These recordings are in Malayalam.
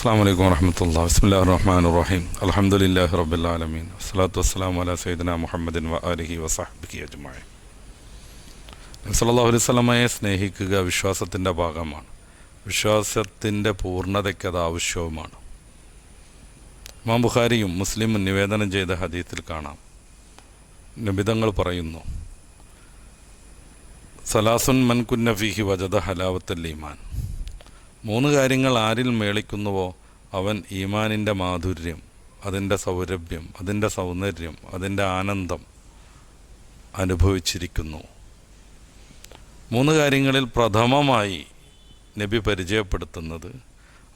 അസ്സാം വലൈക്കും വറഹമത്തുള്ള. ബിസ്മില്ലാഹിർ റഹ്മാനിർ റഹീം. അൽഹംദുലില്ലാഹി റബ്ബിൽ ആലമീൻ. വസ്സലാത്തു വസ്സലാമു അലാ സയ്യിദിനാ മുഹമ്മദിൻ വ ആലിഹി വസഹ്ബിഹി അജ്മഈൻ. നബി സല്ലല്ലാഹു അലൈഹി വസല്ലമയെ സ്നേഹിക്കുക വിശ്വാസത്തിൻ്റെ ഭാഗമാണ്. വിശ്വാസത്തിൻ്റെ പൂർണ്ണതയ്ക്ക് അത് ആവശ്യവുമാണ്. ഇമാം ബുഖാരിയും മുസ്ലിമും നിവേദനം ചെയ്ത ഹദീസിൽ കാണാം, നബിതങ്ങൾ പറയുന്നു, സലാസുൻ മൻ കുന്ന ഫീഹി വജദ ഹലാവത്തൽ ഈമാൻ. 3 കാര്യങ്ങൾ ആരിൽ മേളിക്കുന്നുവോ അവൻ ഈമാനിൻ്റെ മാധുര്യം, അതിൻ്റെ സൗരഭ്യം, അതിൻ്റെ സൗന്ദര്യം, അതിൻ്റെ ആനന്ദം അനുഭവിച്ചിരിക്കുന്നു. 3 കാര്യങ്ങളിൽ പ്രഥമമായി നബി പരിചയപ്പെടുത്തുന്നത്,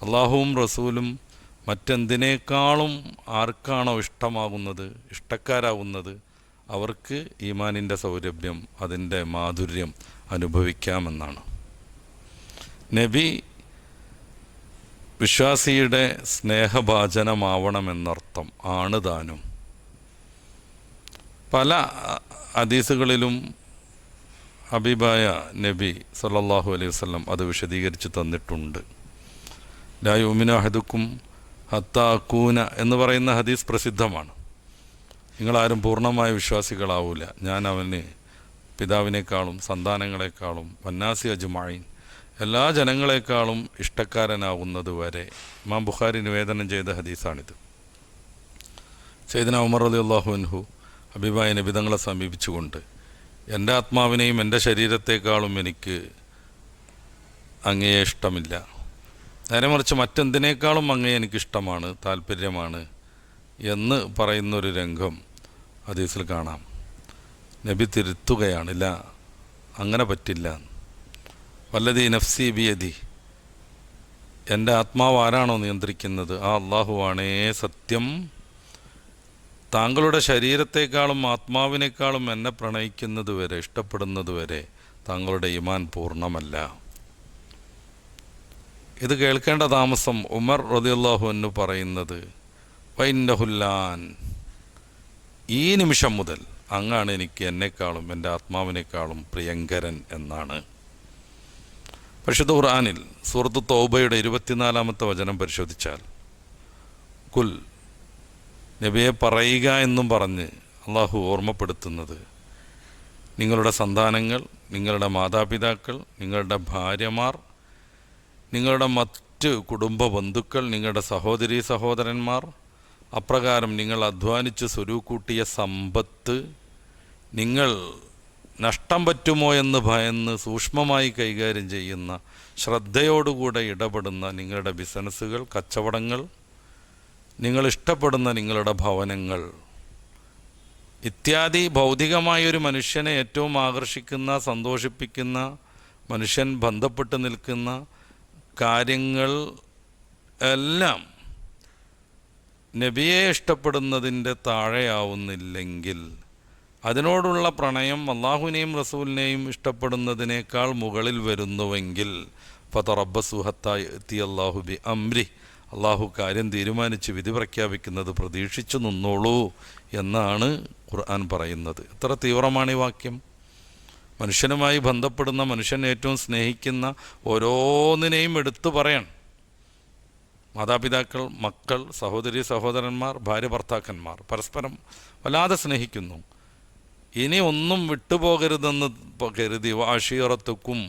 അള്ളാഹുവും റസൂലും മറ്റെന്തിനേക്കാളും ആർക്കാണോ ഇഷ്ടമാകുന്നത്, ഇഷ്ടക്കാരാകുന്നത്, അവർക്ക് ഈമാനിൻ്റെ സൗരഭ്യം, അതിൻ്റെ മാധുര്യം അനുഭവിക്കാമെന്നാണ്. നബി വിശ്വാസിയുടെ സ്നേഹഭാജനമാവണമെന്നർത്ഥം ആണ് താനും. പല ഹദീസുകളിലും ഹബീബായ നബി സല്ലല്ലാഹു അലൈഹി വസല്ലം അത് വിശദീകരിച്ച് തന്നിട്ടുണ്ട്. ലാ യുമിനു അഹദുക്കും ഹത്താ അകൂന എന്ന് പറയുന്ന ഹദീസ് പ്രസിദ്ധമാണ്. നിങ്ങളാരും പൂർണ്ണമായ വിശ്വാസികളാവൂല, ഞാൻ അവന് പിതാവിനേക്കാളും സന്താനങ്ങളെക്കാളും വന്നാസി അജ്മഈൻ എല്ലാ ജനങ്ങളെക്കാളും ഇഷ്ടക്കാരനാകുന്നത് വരെ. ഇമാം ബുഖാരി നിവേദനം ചെയ്ത ഹദീസാണിത്. സയ്യിദ്നാ ഉമർ റളിയല്ലാഹു അൻഹു ഹബീബായ നബി തങ്ങളെ സമീപിച്ചുകൊണ്ട്, എൻ്റെ ആത്മാവിനെയും എൻ്റെ ശരീരത്തെക്കാളും എനിക്ക് അങ്ങയെ ഇഷ്ടമില്ല, നേരെ മറിച്ച് മറ്റെന്തിനേക്കാളും അങ്ങയെ എനിക്കിഷ്ടമാണ്, താല്പര്യമാണ് എന്ന് പറയുന്നൊരു രംഗം ഹദീസിൽ കാണാം. നബി തിരുത്തുകയാണ്, ഇല്ല അങ്ങനെ പറ്റില്ല. വല്ലദീ നഫ്സി ബിയദി, എൻ്റെ ആത്മാവ് ആരാണോ നിയന്ത്രിക്കുന്നത് ആ അള്ളാഹുവാണേ സത്യം, താങ്കളുടെ ശരീരത്തെക്കാളും ആത്മാവിനേക്കാളും എന്നെ പ്രണയിക്കുന്നത് വരെ, ഇഷ്ടപ്പെടുന്നത് വരെ താങ്കളുടെ ഈമാൻ പൂർണ്ണമല്ല. ഇത് കേൾക്കേണ്ട താമസം ഉമർ റളിയല്ലാഹു അൻഹു പറയുന്നത്, വൈന്നഹുല്ലാൻ, ഈ നിമിഷം മുതൽ അങ്ങാണ് എനിക്ക് എന്നെക്കാളും എൻ്റെ ആത്മാവിനേക്കാളും പ്രിയങ്കരൻ എന്നാണ്. പരിശുദ്ധ ഖുർആനിൽ സൂറത്ത് തൗബയുടെ 24-ാമത്തെ വചനം പരിശോധിച്ചാൽ, കുൽ, നബിയെ പറയുക എന്നും പറഞ്ഞ് അള്ളാഹു ഓർമ്മപ്പെടുത്തുന്നത്, നിങ്ങളുടെ സന്താനങ്ങൾ, നിങ്ങളുടെ മാതാപിതാക്കൾ, നിങ്ങളുടെ ഭാര്യമാർ, നിങ്ങളുടെ മറ്റ് കുടുംബ ബന്ധുക്കൾ, നിങ്ങളുടെ സഹോദരീ സഹോദരന്മാർ, അപ്രകാരം നിങ്ങൾ അധ്വാനിച്ച് സ്വരൂക്കൂട്ടിയ സമ്പത്ത്, നിങ്ങൾ നഷ്ടം പറ്റുമോ എന്ന് ഭയന്ന് സൂക്ഷ്മമായി കൈകാര്യം ചെയ്യുന്ന, ശ്രദ്ധയോടുകൂടെ ഇടപെടുന്ന നിങ്ങളുടെ ബിസിനസ്സുകൾ, കച്ചവടങ്ങൾ, നിങ്ങൾ ഇഷ്ടപ്പെടുന്ന നിങ്ങളുടെ ഭവനങ്ങൾ ഇത്യാദി ഭൗതികമായൊരു മനുഷ്യനെ ഏറ്റവും ആകർഷിക്കുന്ന, സന്തോഷിപ്പിക്കുന്ന, മനുഷ്യൻ ബന്ധപ്പെട്ട് നിൽക്കുന്ന കാര്യങ്ങൾ എല്ലാം നബിയെ ഇഷ്ടപ്പെടുന്നതിൻ്റെ താഴെയാവുന്നില്ലെങ്കിൽ, അതിനോടുള്ള പ്രണയം അള്ളാഹുവിനെയും റസൂലിനെയും ഇഷ്ടപ്പെടുന്നതിനേക്കാൾ മുകളിൽ വരുന്നുവെങ്കിൽ, ഫതറബ്ബസു ഹത്താ യഅതി അല്ലാഹു ബി അംരി, അള്ളാഹു കാര്യം തീരുമാനിച്ച് വിധി പ്രഖ്യാപിക്കുന്നത് പ്രതീക്ഷിച്ചു നിന്നോളൂ എന്നാണ് ഖുർആൻ പറയുന്നത്. എത്ര തീവ്രമാണ് ഈ വാക്യം! മനുഷ്യനുമായി ബന്ധപ്പെടുന്ന, മനുഷ്യൻ ഏറ്റവും സ്നേഹിക്കുന്ന ഓരോന്നിനെയും എടുത്തു പറയണം. മാതാപിതാക്കൾ, മക്കൾ, സഹോദരി സഹോദരന്മാർ, ഭാര്യ ഭർത്താക്കന്മാർ പരസ്പരം വല്ലാതെ സ്നേഹിക്കുന്നു. ഇനി ഒന്നും വിട്ടുപോകരുതെന്ന് കരുതി വാഷീറത്തുക്കും,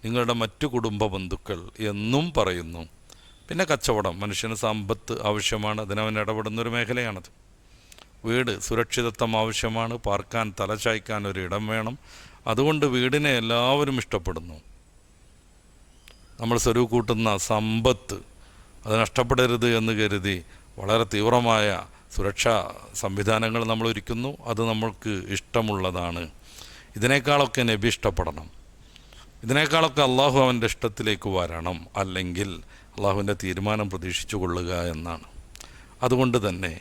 നിങ്ങളുടെ മറ്റു കുടുംബ ബന്ധുക്കൾ എന്നും പറയുന്നു. പിന്നെ കച്ചവടം, മനുഷ്യന് സമ്പത്ത് ആവശ്യമാണ്, അതിനവൻ ഇടപെടുന്നൊരു മേഖലയാണത്. വീട്, സുരക്ഷിതത്വം ആവശ്യമാണ്, പാർക്കാൻ തലചായ്ക്കാൻ ഒരു ഇടം വേണം. അതുകൊണ്ട് വീടിനെ എല്ലാവരും ഇഷ്ടപ്പെടുന്നു. നമ്മൾ സ്വരൂകൂട്ടുന്ന സമ്പത്ത് അത് നഷ്ടപ്പെടരുത് എന്ന് കരുതി വളരെ തീവ്രമായ സുരക്ഷാ സംവിധാനങ്ങൾ നമ്മൾ ഒരുക്കുന്നു. അത് നമ്മൾക്ക് ഇഷ്ടമുള്ളതാണ്. ഇതിനേക്കാളൊക്കെ നബി ഇഷ്ടപ്പെടണം, ഇതിനേക്കാളൊക്കെ അള്ളാഹു അവൻ്റെ ഇഷ്ടത്തിലേക്ക് വരണം, അല്ലെങ്കിൽ അള്ളാഹുവിൻ്റെ തീരുമാനം പ്രതീക്ഷിച്ചു കൊള്ളുക എന്നാണ്. അതുകൊണ്ട് തന്നെ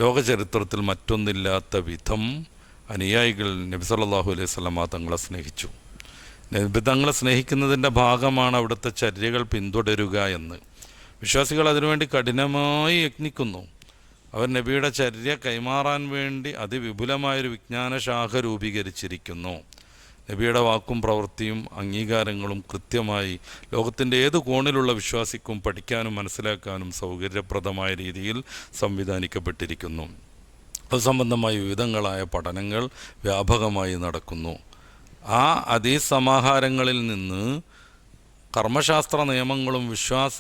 ലോകചരിത്രത്തിൽ മറ്റൊന്നില്ലാത്ത വിധം അനുയായികൾ നബി സല്ലല്ലാഹു അലൈഹി വസല്ലമ തങ്ങളെ സ്നേഹിച്ചു. നബി തങ്ങളെ സ്നേഹിക്കുന്നതിൻ്റെ ഭാഗമാണ് അവിടുത്തെ ചര്യകൾ പിന്തുടരുക എന്ന്. വിശ്വാസികൾ അതിനുവേണ്ടി കഠിനമായി യത്നിക്കുന്നു. അവർ നബിയുടെ ചര്യ കൈമാറാൻ വേണ്ടി അതിവിപുലമായൊരു വിജ്ഞാനശാഖ രൂപീകരിച്ചിരിക്കുന്നു. നബിയുടെ വാക്കും പ്രവൃത്തിയും അംഗീകാരങ്ങളും കൃത്യമായി ലോകത്തിൻ്റെ ഏത് കോണിലുള്ള വിശ്വാസിക്കും പഠിക്കാനും മനസ്സിലാക്കാനും സൗകര്യപ്രദമായ രീതിയിൽ സംവിധാനിക്കപ്പെട്ടിരിക്കുന്നു. അത് സംബന്ധമായ വിവിധങ്ങളായ പഠനങ്ങൾ വ്യാപകമായി നടക്കുന്നു. ആ ഹദീസ് സമാഹാരങ്ങളിൽ നിന്ന് കർമ്മശാസ്ത്ര നിയമങ്ങളും വിശ്വാസ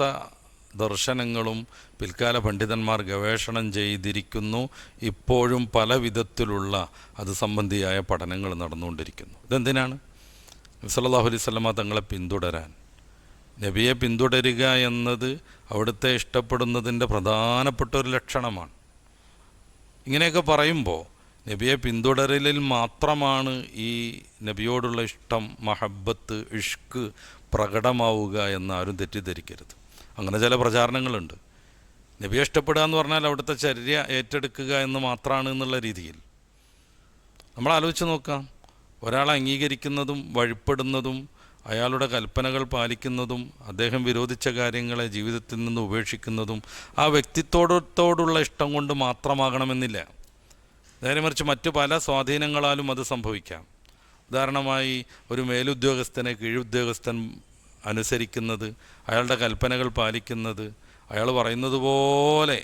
ദർശനങ്ങളും പിൽക്കാല പണ്ഡിതന്മാർ ഗവേഷണം ചെയ്തിരിക്കുന്നു. ഇപ്പോഴും പല വിധത്തിലുള്ള അത് സംബന്ധിയായ പഠനങ്ങൾ നടന്നുകൊണ്ടിരിക്കുന്നു. ഇതെന്തിനാണ്? നബി സല്ലല്ലാഹു അലൈഹി വസല്ലമ തങ്ങളെ പിന്തുടരാൻ. നബിയെ പിന്തുടരുക എന്നത് അവിടുത്തെ ഇഷ്ടപ്പെടുന്നതിൻ്റെ പ്രധാനപ്പെട്ട ഒരു ലക്ഷണമാണ്. ഇങ്ങനെയൊക്കെ പറയുമ്പോൾ നബിയെ പിന്തുടരലിൽ മാത്രമാണ് ഈ നബിയോടുള്ള ഇഷ്ടം, മഹബത്ത്, ഇഷ്ക് പ്രകടമാവുക എന്നാരും തെറ്റിദ്ധരിക്കരുത്. അങ്ങനെ ചില പ്രചാരണങ്ങളുണ്ട്. നബിയെ ഇഷ്ടപ്പെടുക എന്ന് പറഞ്ഞാൽ അവിടുത്തെ ചര്യ ഏറ്റെടുക്കുക എന്ന് മാത്രമാണ് എന്നുള്ള രീതിയിൽ. നമ്മൾ ആലോചിച്ച് നോക്കാം, ഒരാളെ അംഗീകരിക്കുന്നതും വഴിപ്പെടുന്നതും അയാളുടെ കൽപ്പനകൾ പാലിക്കുന്നതും അദ്ദേഹം വിരോധിച്ച കാര്യങ്ങളെ ജീവിതത്തിൽ നിന്ന് ഉപേക്ഷിക്കുന്നതും ആ വ്യക്തിത്വത്തോടുള്ള ഇഷ്ടം കൊണ്ട് മാത്രമാകണമെന്നില്ല. നേരെ മറിച്ച് മറ്റു പല സ്വാധീനങ്ങളാലും അത് സംഭവിക്കാം. ഉദാഹരണമായി, ഒരു മേലുദ്യോഗസ്ഥനെ കീഴുദ്യോഗസ്ഥൻ അനുസരിക്കുന്നത്, അയാളുടെ കൽപ്പനകൾ പാലിക്കുന്നത്, അയാൾ പറയുന്നത് പോലെ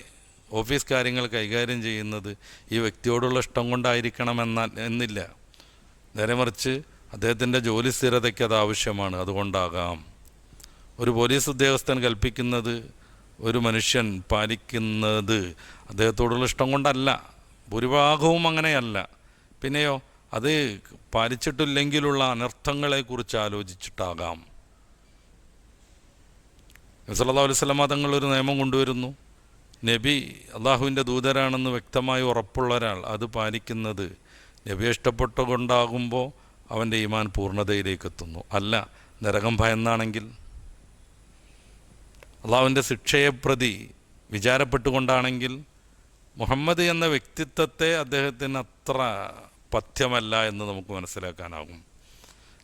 ഓഫീസ് കാര്യങ്ങൾ കൈകാര്യം ചെയ്യുന്നത് ഈ വ്യക്തിയോടുള്ള ഇഷ്ടം കൊണ്ടായിരിക്കണം എന്നില്ല. നേരെ മറിച്ച് അദ്ദേഹത്തിൻ്റെ ജോലി സ്ഥിരതയ്ക്ക് അത് ആവശ്യമാണ്, അതുകൊണ്ടാകാം. ഒരു പോലീസ് ഉദ്യോഗസ്ഥൻ കൽപ്പിക്കുന്നത് ഒരു മനുഷ്യൻ പാലിക്കുന്നത് അദ്ദേഹത്തോടുള്ള ഇഷ്ടം കൊണ്ടല്ല, ഭൂരിഭാഗവും അങ്ങനെയല്ല. പിന്നെയോ അത് പാലിച്ചിട്ടില്ലെങ്കിലുള്ള അനർത്ഥങ്ങളെക്കുറിച്ച് ആലോചിച്ചിട്ടാകാം. നബി സല്ലല്ലാഹു അലൈഹി വസല്ലമ തങ്ങളൊരു നിയമം കൊണ്ടുവരുന്നു. നബി അള്ളാഹുവിൻ്റെ ദൂതരാണെന്ന് വ്യക്തമായി ഉറപ്പുള്ള ഒരാൾ അത് പാലിക്കുന്നത് നബിയെ ഇഷ്ടപ്പെട്ടുകൊണ്ടാകുമ്പോൾ അവൻ്റെ ഈമാൻ പൂർണ്ണതയിലേക്ക് എത്തുന്നു. അല്ല, നരകം ഭയന്നാണെങ്കിൽ, അള്ളാഹുവിൻ്റെ ശിക്ഷയെ പ്രതി വിചാരപ്പെട്ടുകൊണ്ടാണെങ്കിൽ, മുഹമ്മദ് എന്ന വ്യക്തിത്വത്തെ അദ്ദേഹത്തിന് അത്ര പഥ്യമല്ല എന്ന് നമുക്ക് മനസ്സിലാക്കാനാകും.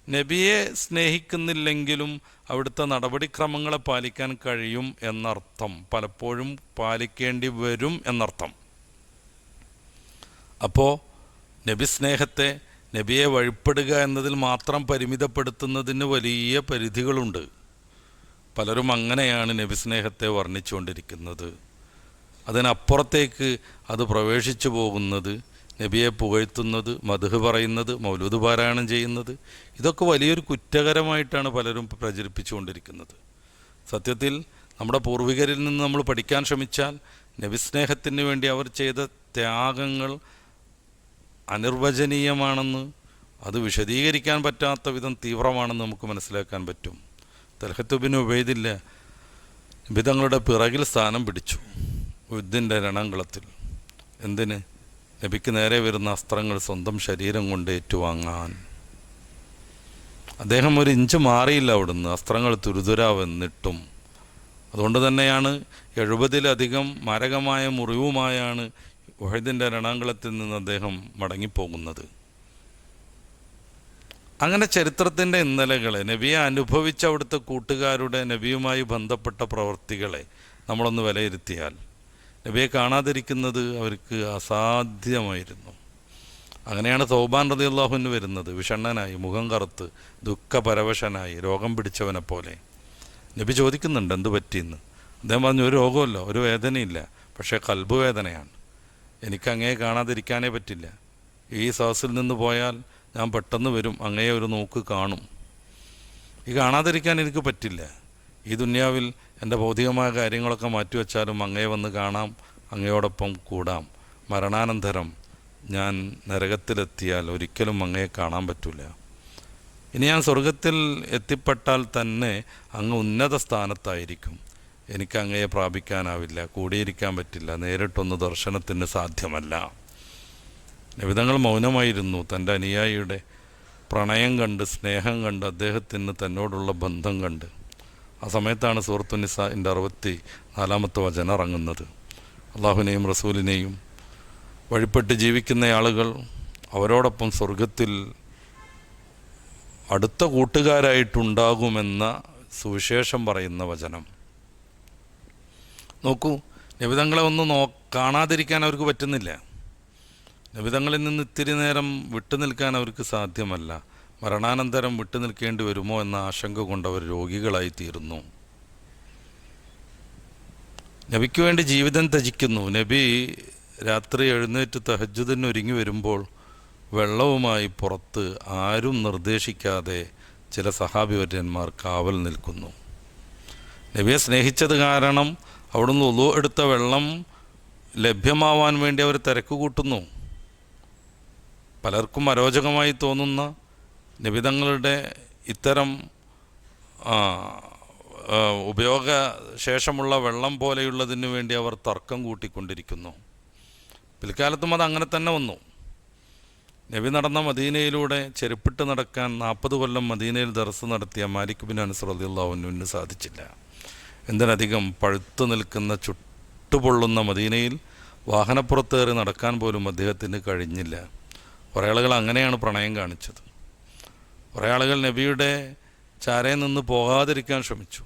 നബിയെ സ്നേഹിക്കുന്നില്ലെങ്കിലും അവിടുത്തെ നടപടിക്രമങ്ങളെ പാലിക്കാൻ കഴിയും എന്നർത്ഥം, പലപ്പോഴും പാലിക്കേണ്ടി വരും എന്നർത്ഥം. അപ്പോൾ നബി സ്നേഹത്തെ, നബിയെ വഴിപ്പെടുക എന്നതിൽ മാത്രം പരിമിതപ്പെടുത്തുന്നതിന് വലിയ പരിധികളുണ്ട്. പലരും അങ്ങനെയാണ് നബി സ്നേഹത്തെ വർണ്ണിച്ചുകൊണ്ടിരിക്കുന്നത്. അതിനപ്പുറത്തേക്ക് അത് പ്രവേശിച്ചു പോകുന്നത്, നബിയെ പുകഴ്ത്തുന്നത്, മദ്ഹ് പറയുന്നത്, മൗലൂദ് പാരായണം ചെയ്യുന്നത്, ഇതൊക്കെ വലിയൊരു കുറ്റകരമായിട്ടാണ് പലരും പ്രചരിപ്പിച്ചുകൊണ്ടിരിക്കുന്നത്. സത്യത്തിൽ നമ്മുടെ പൂർവികരിൽ നിന്ന് നമ്മൾ പഠിക്കാൻ ശ്രമിച്ചാൽ നബിസ്നേഹത്തിന് വേണ്ടി അവർ ചെയ്ത ത്യാഗങ്ങൾ അനിർവചനീയമാണെന്ന്, അത് വിശദീകരിക്കാൻ പറ്റാത്ത വിധം തീവ്രമാണെന്ന് നമുക്ക് മനസ്സിലാക്കാൻ പറ്റും. തൽഹത്ത് ബിൻ ഉബൈദില്ല നബി തങ്ങളുടെ പിറകിൽ സ്ഥാനം പിടിച്ചു യുദ്ധത്തിൻ്റെ രണാങ്കളത്തിൽ. എന്തിന്? നബിക്ക് നേരെ വരുന്ന അസ്ത്രങ്ങൾ സ്വന്തം ശരീരം കൊണ്ട് ഏറ്റുവാങ്ങാൻ. അദ്ദേഹം ഒരു ഇഞ്ച് മാറിയില്ല അവിടുന്ന്, അസ്ത്രങ്ങൾ തുരുതുരാവെന്നിട്ടും. അതുകൊണ്ട് തന്നെയാണ് 70-ലധികം മാരകമായ മുറിവുമായാണ് ഉഹദിൻ്റെ രണാങ്കളത്തിൽ നിന്ന് അദ്ദേഹം മടങ്ങിപ്പോകുന്നത്. അങ്ങനെ ചരിത്രത്തിൻ്റെ ഇന്നലകളെ, നബിയെ അനുഭവിച്ച അവിടുത്തെ കൂട്ടുകാരുടെ നബിയുമായി ബന്ധപ്പെട്ട പ്രവൃത്തികളെ നമ്മളൊന്ന് വിലയിരുത്തിയാൽ, നബിയെ കാണാതിരിക്കുന്നത് അവർക്ക് അസാധ്യമായിരുന്നു. അങ്ങനെയാണ് തൗബാൻ റളിയല്ലാഹു അൻഹു വരുന്നത്, വിഷണ്ണനായി, മുഖം കറുത്ത്, ദുഃഖപരവശനായി, രോഗം പിടിച്ചവനെ പോലെ. നബി ചോദിക്കുന്നുണ്ട് എന്തു പറ്റിയെന്ന്. അദ്ദേഹം പറഞ്ഞു, ഒരു രോഗമല്ല, ഒരു വേദനയില്ല, പക്ഷേ കൽബ് വേദനയാണ്. എനിക്ക് അങ്ങയെ കാണാതിരിക്കാനേ പറ്റില്ല. ഈ സദസ്സിൽ നിന്ന് പോയാൽ ഞാൻ പെട്ടെന്ന് വരും, അങ്ങയെ ഒരു നോക്ക് കാണും. ഈ കാണാതിരിക്കാൻ എനിക്ക് പറ്റില്ല. ഈ ദുന്യാവിൽ എൻ്റെ ഭൗതികമായ കാര്യങ്ങളൊക്കെ മാറ്റിവെച്ചാലും അങ്ങയെ വന്ന് കാണാം, അങ്ങയോടൊപ്പം കൂടാം. മരണാനന്തരം ഞാൻ നരകത്തിലെത്തിയാൽ ഒരിക്കലും അങ്ങയെ കാണാൻ പറ്റില്ല. ഇനി ഞാൻ സ്വർഗത്തിൽ എത്തിപ്പെട്ടാൽ തന്നെ അങ്ങ് ഉന്നത സ്ഥാനത്തായിരിക്കും. എനിക്ക് അങ്ങയെ പ്രാപിക്കാനാവില്ല, കൂടിയിരിക്കാൻ പറ്റില്ല, നേരിട്ടൊന്ന് ദർശനത്തിന് സാധ്യമല്ല. നബിതങ്ങൾ മൗനമായിരുന്നു. തൻ്റെ അനുയായിയുടെ പ്രണയം കണ്ട്, സ്നേഹം കണ്ട്, അദ്ദേഹത്തിന് തന്നോടുള്ള ബന്ധം കണ്ട്. ആ സമയത്താണ് സൂറത്തു നിസാഇൻ്റെ 64-ാമത്തെ വചനം ഇറങ്ങുന്നത്. അള്ളാഹുവിനെയും റസൂലിനെയും വഴിപ്പെട്ട് ജീവിക്കുന്ന ആളുകൾ അവരോടൊപ്പം സ്വർഗത്തിൽ അടുത്ത കൂട്ടുകാരായിട്ടുണ്ടാകുമെന്ന സുവിശേഷം പറയുന്ന വചനം. നോക്കൂ, നബിതങ്ങളെ ഒന്ന് കാണാതിരിക്കാൻ അവർക്ക് പറ്റുന്നില്ല. നബിതങ്ങളിൽ നിന്ന് ഇത്തിരി നേരം വിട്ടു നിൽക്കാൻ അവർക്ക് സാധ്യമല്ല. മരണാനന്തരം വിട്ടുനിൽക്കേണ്ടി വരുമോ എന്ന ആശങ്ക കൊണ്ട് അവർ രോഗികളായിത്തീരുന്നു. നബിക്ക് വേണ്ടി ജീവിതം ത്യജിക്കുന്നു. നബി രാത്രി എഴുന്നേറ്റ് തഹജ്ജുദിന് ഒരുങ്ങി വരുമ്പോൾ വെള്ളവുമായി പുറത്ത് ആരും നിർദ്ദേശിക്കാതെ ചില സഹാബിവര്യന്മാർ കാവൽ നിൽക്കുന്നു. നബിയെ സ്നേഹിച്ചത് കാരണം അവിടുന്ന് ഉളു എടുത്ത വെള്ളം ലഭ്യമാവാൻ വേണ്ടി അവർ തിരക്ക് കൂട്ടുന്നു. പലർക്കും അരോചകമായി തോന്നുന്ന നബിതങ്ങളുടെ ഇത്തരം ഉപയോഗശേഷമുള്ള വെള്ളം പോലെയുള്ളതിനു വേണ്ടി അവർ തർക്കം കൂട്ടിക്കൊണ്ടിരിക്കുന്നു. പിൽക്കാലത്തും അത് അങ്ങനെ തന്നെ വന്നു. നബി നടന്ന മദീനയിലൂടെ ചെരുപ്പിട്ട് നടക്കാൻ 40 കൊല്ലം മദീനയിൽ ദർസ് നടത്തിയ മാലിക് ബിൻ അനസ് റളിയല്ലാഹു അൻഹുവിന് സാധിച്ചില്ല. എന്തിനധികം പഴുത്തു നിൽക്കുന്ന ചുട്ടുപൊള്ളുന്ന മദീനയിൽ വാഹനപ്പുറത്തേറി നടക്കാൻ പോലും അദ്ദേഹത്തിന് കഴിഞ്ഞില്ല. കുറേ ആളുകൾ അങ്ങനെയാണ് പ്രണയം കാണിച്ചത്. കുറേ ആളുകൾ നബിയുടെ ചാരയിൽ നിന്ന് പോകാതിരിക്കാൻ ശ്രമിച്ചു.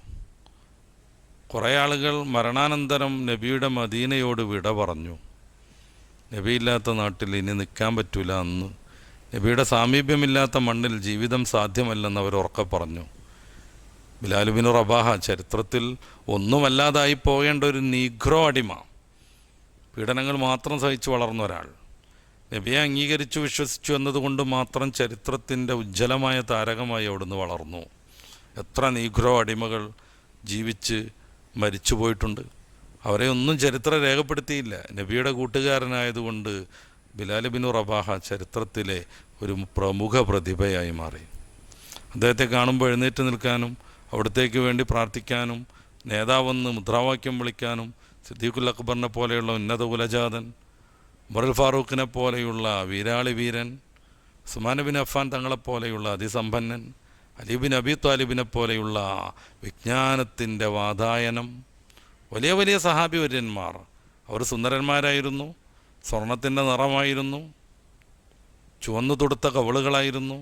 കുറേ ആളുകൾ മരണാനന്തരം നബിയുടെ മദീനയോട് വിട പറഞ്ഞു. നബിയില്ലാത്ത നാട്ടിൽ ഇനി നിൽക്കാൻ പറ്റൂല, അന്ന് നബിയുടെ സാമീപ്യമില്ലാത്ത മണ്ണിൽ ജീവിതം സാധ്യമല്ലെന്ന് അവർ ഉറക്കെ പറഞ്ഞു. ബിലാൽ ബിൻ റബാഹ ചരിത്രത്തിൽ ഒന്നുമല്ലാതായി പോകേണ്ട ഒരു നീഗ്രോ അടിമ, പീഡനങ്ങൾ മാത്രം സഹിച്ചു വളർന്ന ഒരാൾ, നബിയെ അംഗീകരിച്ചു വിശ്വസിച്ചു എന്നതുകൊണ്ട് മാത്രം ചരിത്രത്തിൻ്റെ ഉജ്ജ്വലമായ താരകമായി അവിടുന്ന് വളർന്നു. എത്ര നീഗ്രോ അടിമകൾ ജീവിച്ച് മരിച്ചു പോയിട്ടുണ്ട്. അവരെ ഒന്നും ചരിത്രം രേഖപ്പെടുത്തിയില്ല. നബിയുടെ കൂട്ടുകാരനായതുകൊണ്ട് ബിലാൽ ബിൻ റബാഹ ചരിത്രത്തിലെ ഒരു പ്രമുഖ പ്രതിഭയായി മാറി. അദ്ദേഹത്തെ കാണുമ്പോൾ എഴുന്നേറ്റ് നിൽക്കാനും അവിടത്തേക്ക് വേണ്ടി പ്രാർത്ഥിക്കാനും നേതാവെന്ന് മുദ്രാവാക്യം വിളിക്കാനും സിദ്ദീഖുൽ അക്ബറിനെ പോലെയുള്ള ഉന്നത കുലജാതൻ, ഉമറുൽ ഫാറൂഖിനെ പോലെയുള്ള വീരാളി വീരൻ, ഉസ്മാൻ ബിൻ അഫ്ഫാൻ തങ്ങളെപ്പോലെയുള്ള അതിസമ്പന്നൻ, അലി ബിൻ അബി ത്വാലിബിനെ പോലെയുള്ള വിജ്ഞാനത്തിൻ്റെ വാതായനം, വലിയ വലിയ സഹാബി വര്യന്മാർ, അവർ സുന്ദരന്മാരായിരുന്നു, സ്വർണത്തിൻ്റെ നിറമായിരുന്നു, ചുവന്നു തൊടുത്ത കവിളുകളായിരുന്നു.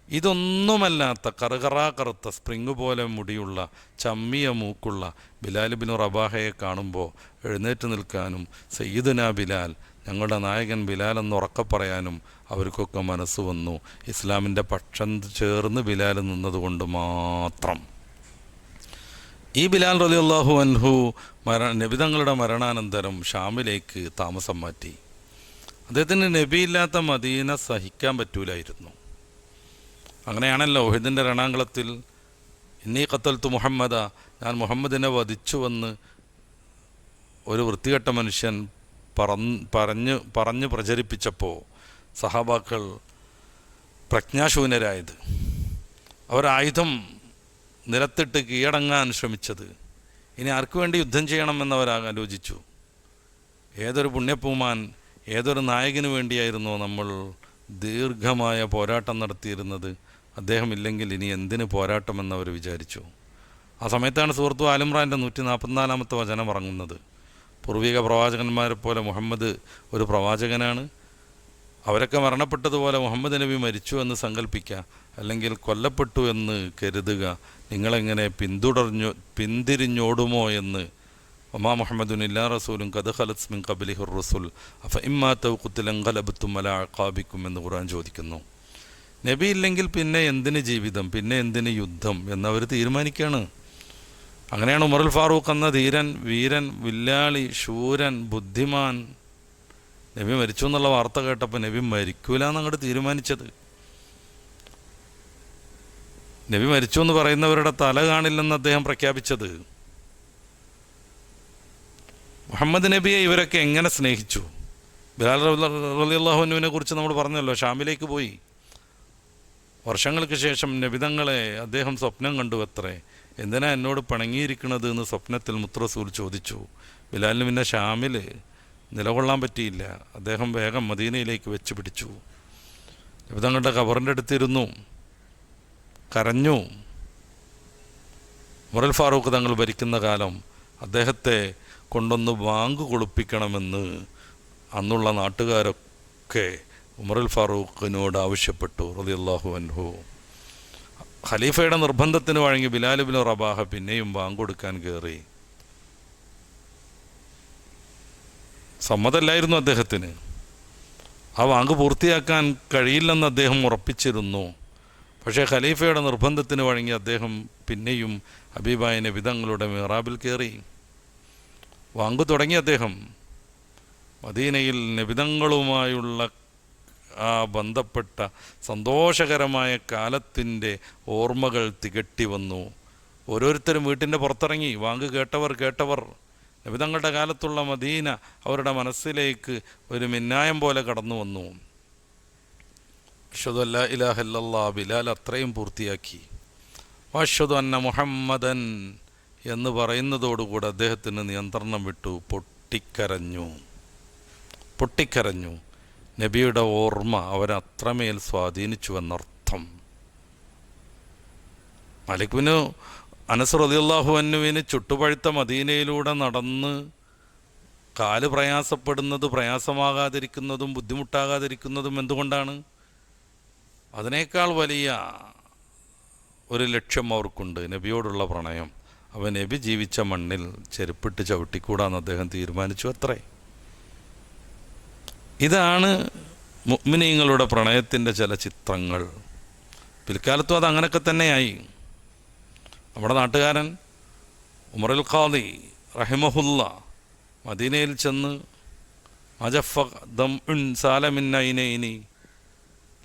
ഇതൊന്നുമല്ലാത്ത കറുകറുത്ത സ്പ്രിങ് പോലെ മുടിയുള്ള ചമ്മിയ മൂക്കുള്ള ബിലാൽ ബിൻ റബാഹയെ കാണുമ്പോൾ എഴുന്നേറ്റ് നിൽക്കാനും സയ്യിദുനാ ബിലാൽ, ഞങ്ങളുടെ നായകൻ ബിലാൽ എന്ന് ഉറക്കെ പറയാനും അവർക്കൊക്കെ മനസ്സ് വന്നു. ഇസ്ലാമിൻ്റെ പക്ഷം ചേർന്ന് ബിലാൽ നിന്നതുകൊണ്ട് മാത്രം. ഈ ബിലാൽ റളിയല്ലാഹു അൻഹു നബിതങ്ങളുടെ മരണാനന്തരം ഷാമിലേക്ക് താമസം മാറ്റി. അദ്ദേഹത്തിന് നബിയില്ലാത്ത മദീന സഹിക്കാൻ പറ്റൂലായിരുന്നു. അങ്ങനെയാണല്ലോ ഉഹദിൻ്റെ രണാങ്കളത്തിൽ ഇന്നി ഖത്തൽതു മുഹമ്മദ, ഞാൻ മുഹമ്മദിനെ വധിച്ചുവെന്ന് ഒരു വൃത്തികെട്ട മനുഷ്യൻ പറഞ്ഞ് പ്രചരിപ്പിച്ചപ്പോൾ സഹാബാക്കൾ പ്രജ്ഞാശൂന്യരായത്, അവരായുധം നിലത്തിട്ട് കീഴടങ്ങാൻ ശ്രമിച്ചത്. ഇനി ആർക്കു വേണ്ടി യുദ്ധം ചെയ്യണമെന്നവർ ആലോചിച്ചു. ഏതൊരു പുണ്യപൂമാൻ, ഏതൊരു നായകന് വേണ്ടിയായിരുന്നോ നമ്മൾ ദീർഘമായ പോരാട്ടം നടത്തിയിരുന്നത്, അദ്ദേഹം ഇല്ലെങ്കിൽ ഇനി എന്തിന് പോരാട്ടമെന്നവർ വിചാരിച്ചു. ആ സമയത്താണ് സൂറത്ത് ആലിമ്രാൻ്റെ 144 വചനം ഇറങ്ങുന്നത്. പൂർവിക പ്രവാചകന്മാരെ പോലെ മുഹമ്മദ് ഒരു പ്രവാചകനാണ്. അവരൊക്കെ മരണപ്പെട്ടതുപോലെ മുഹമ്മദ് നബി മരിച്ചു എന്ന് സങ്കല്പിക്കുക, അല്ലെങ്കിൽ കൊല്ലപ്പെട്ടു എന്ന് കരുതുക. നിങ്ങളെങ്ങനെ പിന്തിരിഞ്ഞോടുമോ എന്ന്. ഒമാ മുഹമ്മദുൻ ഇല്ലാ റസൂലും ഖദ് ഖലത് മിൻ ഖബ്ലിഹിർ റസൂൽ അഫ ഇമ്മാ തൗഖുതിൽ അൻഖലബ്തും അലാ അഖാബിക്കും എന്ന് ഖുർആൻ ചോദിക്കുന്നു. നബി ഇല്ലെങ്കിൽ പിന്നെ എന്തിന് ജീവിതം, പിന്നെ എന്തിന് യുദ്ധം എന്നവർ തീരുമാനിക്കുകയാണ്. അങ്ങനെയാണ് ഉമറുൽ ഫാറൂഖ് എന്ന ധീരൻ, വീരൻ, വില്ലാളി, ശൂരൻ, ബുദ്ധിമാൻ നബി മരിച്ചു എന്നുള്ള വാർത്ത കേട്ടപ്പോൾ നബി മരിക്കൂല എന്നങ്ങോട്ട് തീരുമാനിച്ചത്. നബി മരിച്ചു എന്ന് പറയുന്നവരുടെ തല കാണില്ലെന്ന് അദ്ദേഹം പ്രഖ്യാപിച്ചത്. മുഹമ്മദ് നബിയെ ഇവരൊക്കെ എങ്ങനെ സ്നേഹിച്ചു. ബിലാൽ റളിയല്ലാഹു അൻഹുവിനെ കുറിച്ച് നമ്മൾ പറഞ്ഞല്ലോ. ഷാമിലേക്ക് പോയി. വർഷങ്ങൾക്ക് ശേഷം നബിതങ്ങളെ അദ്ദേഹം സ്വപ്നം കണ്ടു അത്രേ. എന്തിനാ എന്നോട് പിണങ്ങിയിരിക്കുന്നത് എന്ന് സ്വപ്നത്തിൽ മുത്തറസൂൽ ചോദിച്ചു. ബിലാലിന് പിന്നെ ഷാമിൽ നിലകൊള്ളാൻ പറ്റിയില്ല. അദ്ദേഹം വേഗം മദീനയിലേക്ക് വെച്ച് പിടിച്ചു. നബിതങ്ങളുടെ ഖബറിൻ്റെ അടുത്തിരുന്നു, കരഞ്ഞു. ഉമറുൽ ഫാറൂഖ് തങ്ങൾ ഭരിക്കുന്ന കാലം അദ്ദേഹത്തെ കൊണ്ടൊന്ന് ബാങ്ക് കൊളുപ്പിക്കണമെന്ന് അന്നുള്ള നാട്ടുകാരൊക്കെ ഉമറുൽ ഫാറൂഖിനോട് ആവശ്യപ്പെട്ടു റളിയല്ലാഹു അൻഹു. ഖലീഫയുടെ നിർബന്ധത്തിന് വഴങ്ങി ബിലാൽ ഇബ്നു റബാഹ പിന്നെയും ബാങ്ക് കൊടുക്കാൻ കയറി. സമ്മതമല്ലായിരുന്നു അദ്ദേഹത്തിന്. ആ ബാങ്ക് പൂർത്തിയാക്കാൻ കഴിയില്ലെന്ന് അദ്ദേഹം ഉറപ്പിച്ചിരുന്നു. പക്ഷേ ഖലീഫയുടെ നിർബന്ധത്തിന് വഴങ്ങി അദ്ദേഹം പിന്നെയും ഹബീബായ നബി തങ്ങളുടെ മിഹ്റാബിൽ കയറി. വാങ്ക് തുടങ്ങി അദ്ദേഹം. മദീനയിൽ നബിതങ്ങളുമായുള്ള ആ ബന്ധപ്പെട്ട സന്തോഷകരമായ കാലത്തിൻ്റെ ഓർമ്മകൾ തികട്ടി വന്നു. ഓരോരുത്തരും വീട്ടിൻ്റെ പുറത്തിറങ്ങി. വാങ്ക് കേട്ടവർ നബിതങ്ങളുടെ കാലത്തുള്ള മദീന അവരുടെ മനസ്സിലേക്ക് ഒരു മിന്നായം പോലെ കടന്നു വന്നു. അഷ്ഹദു അല്ലാ ഇലാഹ ഇല്ലല്ലാഹ് ബിലാൽ അത്രയും പൂർത്തിയാക്കി. അഷ്ഹദു അന്ന മുഹമ്മദൻ എന്ന് പറയുന്നതോടുകൂടെ അദ്ദേഹത്തിന് നിയന്ത്രണം വിട്ടു. പൊട്ടിക്കരഞ്ഞു. നബിയുടെ ഓർമ്മ അവരത്രമേൽ സ്വാധീനിച്ചുവെന്നർത്ഥം. മാലിക് ബിൻ അനസ് റളിയല്ലാഹു അൻഹുവിന് ചുട്ടുപഴുത്ത മദീനയിലൂടെ നടന്ന് കാല് പ്രയാസമാകാതിരിക്കുന്നതും ബുദ്ധിമുട്ടാകാതിരിക്കുന്നതും എന്തുകൊണ്ടാണ്? അതിനേക്കാൾ വലിയ ഒരു ലക്ഷ്യം അവർക്കുണ്ട്, നബിയോടുള്ള പ്രണയം. അവൻ നബി ജീവിച്ച മണ്ണിൽ ചെരുപ്പിട്ട് ചവിട്ടിക്കൂടാന്ന് അദ്ദേഹം തീരുമാനിച്ചു അത്രേ. ഇതാണ് മുഅ്മിനീങ്ങളുടെ പ്രണയത്തിൻ്റെ ചില ചിത്രങ്ങൾ. പിൽക്കാലത്തും അത് അങ്ങനെയൊക്കെ തന്നെയായി. നമ്മുടെ നാട്ടുകാരൻ ഉമറുൽ ഖാദി റഹിമഹുല്ല മദീനയിൽ ചെന്ന് മജഫ ദംഉൻ സാലമിൻ ഐനൈനി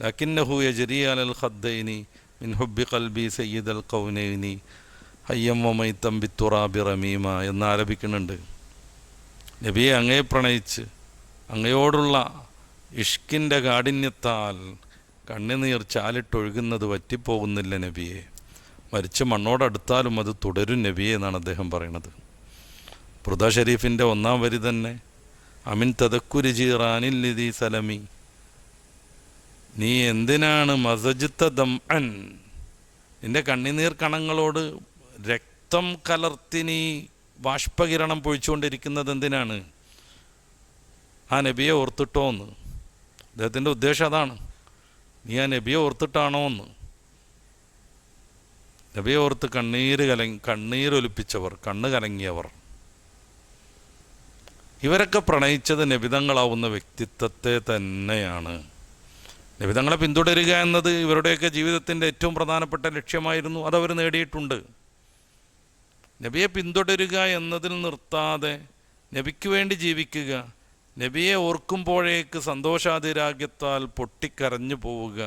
ലകിന്നഹു യജ്രി അലൽ ഖദ്ദൈനി മിൻ ഹുബ്ബി ഖൽബി സയ്യിദൽ ഖൗനൈനി ഹയ്യം വമൈതം ബിത്തുറാബി റമീമ എന്ന് ആലപിക്കുന്നുണ്ട്. നബിയെ അങ്ങയെ പ്രണയിച്ച് അങ്ങയോടുള്ള ഇഷ്കിൻ്റെ കാഠിന്യത്താൽ കണ്ണുനീർ ചാലിട്ടൊഴുകുന്നത് വറ്റിപ്പോകുന്നില്ല നബിയെ. മരിച്ച മണ്ണോടടുത്താലും അത് തുടരും നബിയെ എന്നാണ് അദ്ദേഹം പറയുന്നത്. ബുർദ ഷരീഫിൻ്റെ 1-ാം വരി തന്നെ അമിൻ തദക്കുരി ജീറാനിൽ ലിദി സലമി, നീ എന്തിനാണ് മസജിത്ത ദംഅൻ, നിന്റെ കണ്ണുനീർ കണങ്ങളോട് രക്തം കലർത്തി നീ ബാഷ്പകിരണം പൊഴിച്ചുകൊണ്ടിരിക്കുന്നത് എന്തിനാണ്? ആ നബിയെ ഓർത്തിട്ടോ എന്ന്. അദ്ദേഹത്തിൻ്റെ ഉദ്ദേശം അതാണ്. നീ ആ നബിയെ ഓർത്തിട്ടാണോ എന്ന്. നബിയെ ഓർത്ത് കണ്ണീരൊലിപ്പിച്ചവർ, കണ്ണ് കലങ്ങിയവർ, ഇവരൊക്കെ പ്രണയിച്ചത് നബിതങ്ങളാവുന്ന വ്യക്തിത്വത്തെ തന്നെയാണ്. നബിതങ്ങളെ പിന്തുടരുക എന്നത് ഇവരുടെയൊക്കെ ജീവിതത്തിൻ്റെ ഏറ്റവും പ്രധാനപ്പെട്ട ലക്ഷ്യമായിരുന്നു. അതവർ നേടിയിട്ടുണ്ട്. നബിയെ പിന്തുടരുക എന്നതിൽ നിർത്താതെ നബിക്ക് വേണ്ടി ജീവിക്കുക, നബിയെ ഓർക്കുമ്പോഴേക്ക് സന്തോഷാതിരാഗ്യത്താൽ പൊട്ടിക്കരഞ്ഞു പോവുക,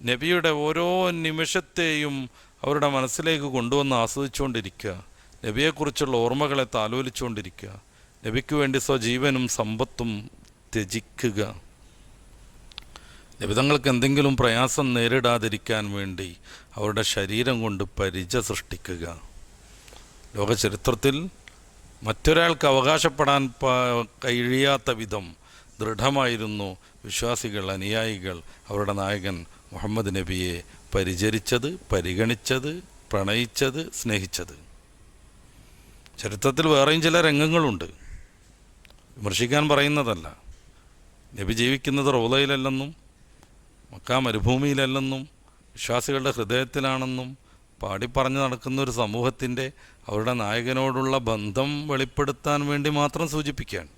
നബിയുടെ ഓരോ നിമിഷത്തെയും അവരുടെ മനസ്സിലേക്ക് കൊണ്ടുവന്ന് ആസ്വദിച്ചുകൊണ്ടിരിക്കുക, നബിയെക്കുറിച്ചുള്ള ഓർമ്മകളെ താലോലിച്ചുകൊണ്ടിരിക്കുക, നബിക്ക് വേണ്ടി സ്വജീവനും സമ്പത്തും ത്യജിക്കുക, നബിതങ്ങൾക്ക് എന്തെങ്കിലും പ്രയാസം നേരിടാതിരിക്കാൻ വേണ്ടി അവരുടെ ശരീരം കൊണ്ട് പരിച സൃഷ്ടിക്കുക. ലോക ചരിത്രത്തിൽ മറ്റൊരാൾക്ക് അവകാശപ്പെടാൻ കഴിയാത്ത വിധം ദൃഢമായിരുന്നു വിശ്വാസികൾ, അനുയായികൾ അവരുടെ നായകൻ മുഹമ്മദ് നബിയെ പരിചരിച്ചത്, പരിഗണിച്ചത്, പ്രണയിച്ചത്, സ്നേഹിച്ചത്. ചരിത്രത്തിൽ വേറെയും ചില രംഗങ്ങളുണ്ട്, വിമർശിക്കാൻ പറയുന്നതല്ല. നബി ജീവിക്കുന്നത് റൗളയിലല്ലെന്നും മക്ക മരുഭൂമിയിലല്ലെന്നും വിശ്വാസികളുടെ ഹൃദയത്തിലാണെന്നും പാടിപ്പറഞ്ഞ് നടക്കുന്ന ഒരു സമൂഹത്തിൻ്റെ അവരുടെ നായകനോടുള്ള ബന്ധം വെളിപ്പെടുത്താൻ വേണ്ടി മാത്രം സൂചിപ്പിക്കുകയാണ്.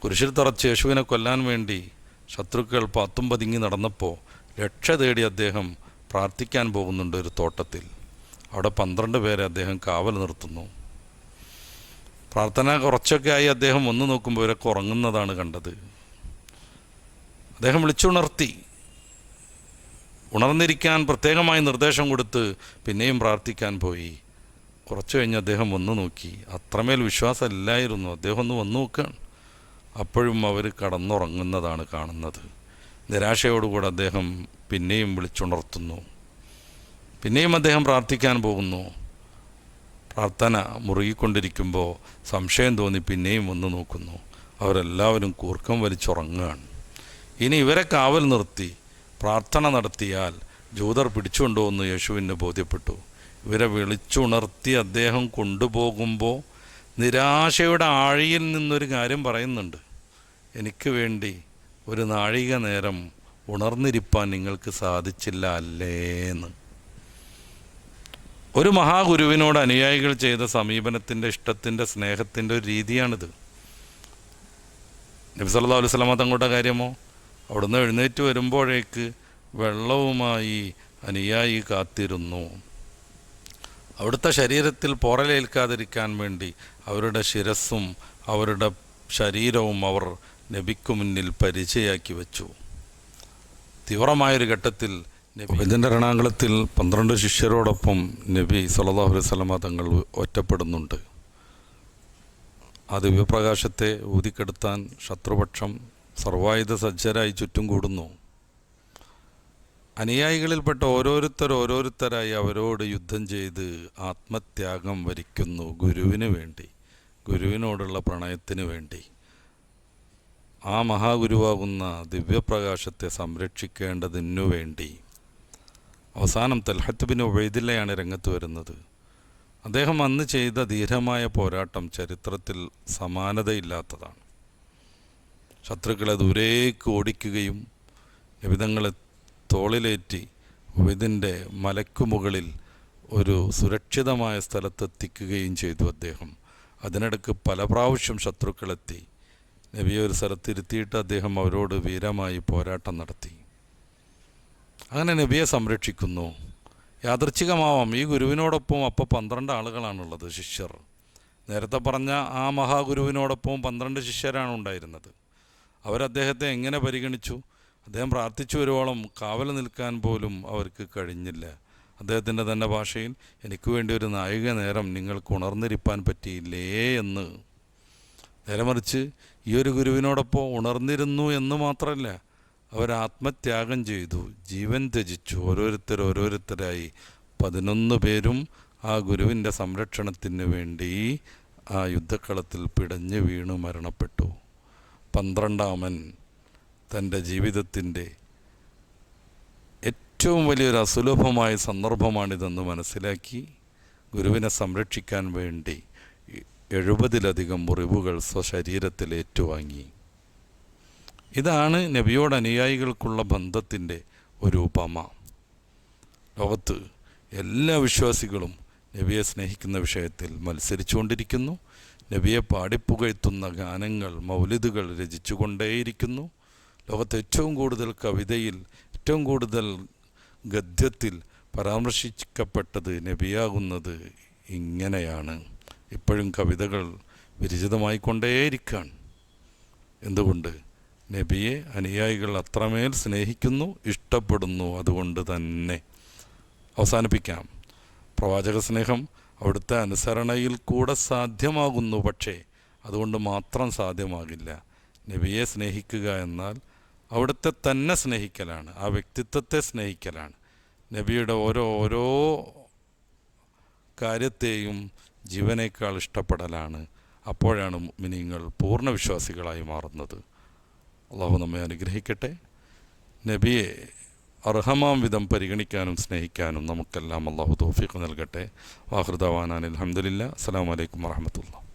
കുരിശിൽ തറച്ച് യേശുവിനെ കൊല്ലാൻ വേണ്ടി ശത്രുക്കൾ പാത്തും പതുങ്ങി നടന്നപ്പോൾ രക്ഷ തേടി അദ്ദേഹം പ്രാർത്ഥിക്കാൻ പോകുന്നുണ്ട് ഒരു തോട്ടത്തിൽ. അവിടെ 12 പേരെ അദ്ദേഹം കാവൽ നിർത്തുന്നു. പ്രാർത്ഥന കുറച്ചൊക്കെ ആയി അദ്ദേഹം വന്നു നോക്കുമ്പോൾ ഇവരൊക്കെ ഉറങ്ങുന്നതാണ് കണ്ടത്. അദ്ദേഹം വിളിച്ചുണർത്തി. ഉണർന്നിരിക്കാൻ പ്രത്യേകമായി നിർദ്ദേശം കൊടുത്ത് പിന്നെയും പ്രാർത്ഥിക്കാൻ പോയി. കുറച്ച് കഴിഞ്ഞ് അദ്ദേഹം വന്നു നോക്കി. അത്രമേൽ വിശ്വാസം ഇല്ലായിരുന്നു. അദ്ദേഹം ഒന്ന് വന്നു നോക്കുകയാണ്. അപ്പോഴും അവർ കടന്നുറങ്ങുന്നതാണ് കാണുന്നത്. നിരാശയോടുകൂടെ അദ്ദേഹം പിന്നെയും വിളിച്ചുണർത്തുന്നു. പിന്നെയും അദ്ദേഹം പ്രാർത്ഥിക്കാൻ പോകുന്നു. പ്രാർത്ഥന മുറുകിക്കൊണ്ടിരിക്കുമ്പോൾ സംശയം തോന്നി പിന്നെയും വന്നു നോക്കുന്നു. അവരെല്ലാവരും കൂർക്കം വലിച്ചുറങ്ങുകയാണ്. ഇനി ഇവരെ കാവൽ നിർത്തി പ്രാർത്ഥന നടത്തിയാൽ ജൂതർ പിടിച്ചുകൊണ്ടുവന്ന് യേശുവിന് ബോധ്യപ്പെട്ടു. ഇവരെ വിളിച്ചുണർത്തി അദ്ദേഹം കൊണ്ടുപോകുമ്പോൾ നിരാശയുടെ ആഴിയിൽ നിന്നൊരു കാര്യം പറയുന്നുണ്ട്. എനിക്ക് വേണ്ടി ഒരു നാഴിക നേരം ഉണർന്നിരിപ്പാൻ നിങ്ങൾക്ക് സാധിച്ചില്ല അല്ലേന്ന്. ഒരു മഹാഗുരുവിനോട് അനുയായികൾ ചെയ്ത സമീപനത്തിൻ്റെ, ഇഷ്ടത്തിൻ്റെ, സ്നേഹത്തിൻ്റെ ഒരു രീതിയാണിത്. നബി സല്ലല്ലാഹു അലൈഹി വസല്ലമ തങ്ങളുടെ കാര്യമോ, അവിടുന്ന് എഴുന്നേറ്റ് വരുമ്പോഴേക്ക് വെള്ളവുമായി അനുയായി കാത്തിരുന്നു. അവിടുത്തെ ശരീരത്തിൽ പോറലേൽക്കാതിരിക്കാൻ വേണ്ടി അവരുടെ ശിരസ്സും അവരുടെ ശരീരവും അവർ നബിക്കു മുന്നിൽ പരിചയാക്കി വെച്ചു. തീവ്രമായൊരു ഘട്ടത്തിൽ ഇതിൻ്റെ രണാങ്കളത്തിൽ 12 ശിഷ്യരോടൊപ്പം നബി സല്ലല്ലാഹു അലൈഹി വസല്ലമ തങ്ങൾ ഒറ്റപ്പെടുന്നുണ്ട്. ആ ദിവ്യപ്രകാശത്തെ ഊതിക്കെടുത്താൻ ശത്രുപക്ഷം സർവായുധ സജ്ജരായി ചുറ്റും കൂടുന്നു. അനുയായികളിൽപ്പെട്ട ഓരോരുത്തരായി അവരോട് യുദ്ധം ചെയ്ത് ആത്മത്യാഗം വരിക്കുന്നു. ഗുരുവിന് വേണ്ടി, ഗുരുവിനോടുള്ള പ്രണയത്തിന് വേണ്ടി. ആ മഹാഗുരുവാകുന്ന ദിവ്യപ്രകാശത്തെ സംരക്ഷിക്കേണ്ടതിനു വേണ്ടി. അവസാനം തൽഹത്ത് ബിൻ ഉബൈദില്ലയാണ് രംഗത്ത് വരുന്നത്. അദ്ദേഹം അന്ന് ചെയ്ത ധീരമായ പോരാട്ടം ചരിത്രത്തിൽ സമാനതയില്ലാത്തതാണ്. ശത്രുക്കളെ ദൂരേക്ക് ഓടിക്കുകയും നിബിധങ്ങളെ തോളിലേറ്റി ഉബൈദിൻ്റെ മലക്കുമുകളിൽ ഒരു സുരക്ഷിതമായ സ്ഥലത്തെത്തിക്കുകയും ചെയ്തു അദ്ദേഹം. അതിനിടയ്ക്ക് പല പ്രാവശ്യം ശത്രുക്കളെത്തി. നബിയെ ഒരു സ്ഥലത്തിരുത്തിയിട്ട് അദ്ദേഹം അവരോട് വീരമായി പോരാട്ടം നടത്തി. അങ്ങനെ നബിയെ സംരക്ഷിക്കുന്നു. യാദൃച്ഛികമാവാം, ഈ ഗുരുവിനോടൊപ്പം അപ്പോൾ 12 ആളുകളാണുള്ളത്, ശിഷ്യർ. നേരത്തെ പറഞ്ഞ ആ മഹാഗുരുവിനോടൊപ്പം 12 ശിഷ്യരാണ് ഉണ്ടായിരുന്നത്. അവരദ്ദേഹത്തെ എങ്ങനെ പരിഗണിച്ചു? അദ്ദേഹം പ്രാർത്ഥിച്ചു വരുവോളം കാവൽ നിൽക്കാൻ പോലും അവർക്ക് കഴിഞ്ഞില്ല. അദ്ദേഹത്തിൻ്റെ തന്നെ ഭാഷയിൽ, എനിക്ക് വേണ്ടി ഒരു നാഴിക നേരം നിങ്ങൾക്ക് ഉണർന്നിരിപ്പാൻ പറ്റിയില്ലേ എന്ന്. നേരെ മറിച്ച് ഈ ഒരു ഗുരുവിനോടൊപ്പം ഉണർന്നിരുന്നു എന്ന് മാത്രമല്ല, അവർ ആത്മത്യാഗം ചെയ്തു, ജീവൻ ത്യജിച്ചു. ഓരോരുത്തരായി 11 പേരും ആ ഗുരുവിൻ്റെ സംരക്ഷണത്തിന് വേണ്ടി ആ യുദ്ധക്കളത്തിൽ പിടഞ്ഞു വീണു മരണപ്പെട്ടു. 12-ാമൻ തൻ്റെ ജീവിതത്തിൻ്റെ ഏറ്റവും വലിയൊരു അസുലഭമായ സന്ദർഭമാണിതെന്ന് മനസ്സിലാക്കി ഗുരുവിനെ സംരക്ഷിക്കാൻ വേണ്ടി 70-ലധികം മുറിവുകൾ സ്വശരീരത്തിൽ ഏറ്റുവാങ്ങി. ഇതാണ് നബിയോട് അനുയായികൾക്കുള്ള ബന്ധത്തിൻ്റെ ഒരു ഉപമ. ലോകത്ത് എല്ലാ വിശ്വാസികളും നബിയെ സ്നേഹിക്കുന്ന വിഷയത്തിൽ മത്സരിച്ചുകൊണ്ടിരിക്കുന്നു. നബിയെ പാടിപ്പുകഴ്ത്തുന്ന ഗാനങ്ങൾ, മൗലിദുകൾ രചിച്ചുകൊണ്ടേയിരിക്കുന്നു. ലോകത്ത് ഏറ്റവും കൂടുതൽ കവിതയിൽ, ഏറ്റവും കൂടുതൽ ഗദ്യത്തിൽ പരാമർശിക്കപ്പെട്ടത് നബിയാകുന്നത് ഇങ്ങനെയാണ്. ഇപ്പോഴും കവിതകൾ വിരചിതമായിക്കൊണ്ടേയിരിക്കുകയാണ്. എന്തുകൊണ്ട്? നബിയെ അനുയായികൾ അത്രമേൽ സ്നേഹിക്കുന്നു, ഇഷ്ടപ്പെടുന്നു. അതുകൊണ്ട് തന്നെ അവസാനിപ്പിക്കാം. പ്രവാചക സ്നേഹം അവിടുത്തെ അനുസരണയിൽ കൂടെ സാധ്യമാകുന്നു. പക്ഷേ അതുകൊണ്ട് മാത്രം സാധ്യമാകില്ല. നബിയെ സ്നേഹിക്കുക എന്നാൽ അവിടുത്തെ തന്നെ സ്നേഹിക്കലാണ്, ആ വ്യക്തിത്വത്തെ സ്നേഹിക്കലാണ്. നബിയുടെ ഓരോ കാര്യത്തെയും ജീവനേക്കാൾ ഇഷ്ടപ്പെടലാണ്. അപ്പോഴാണ് മുഅ്മിനീങ്ങൾ പൂർണ്ണ വിശ്വാസികളായി മാറുന്നത്. അള്ളാഹു നമ്മെ അനുഗ്രഹിക്കട്ടെ. നബിയെ അർഹമാം വിധം പരിഗണിക്കാനും സ്നേഹിക്കാനും നമുക്കെല്ലാം അള്ളാഹു തൗഫീഖ് നൽകട്ടെ. വാഖിറു ദഅ്വാനാ അൽഹംദുലില്ലാഹ്. അസ്സലാമു അലൈക്കും വറഹ്മത്തുള്ളാഹി.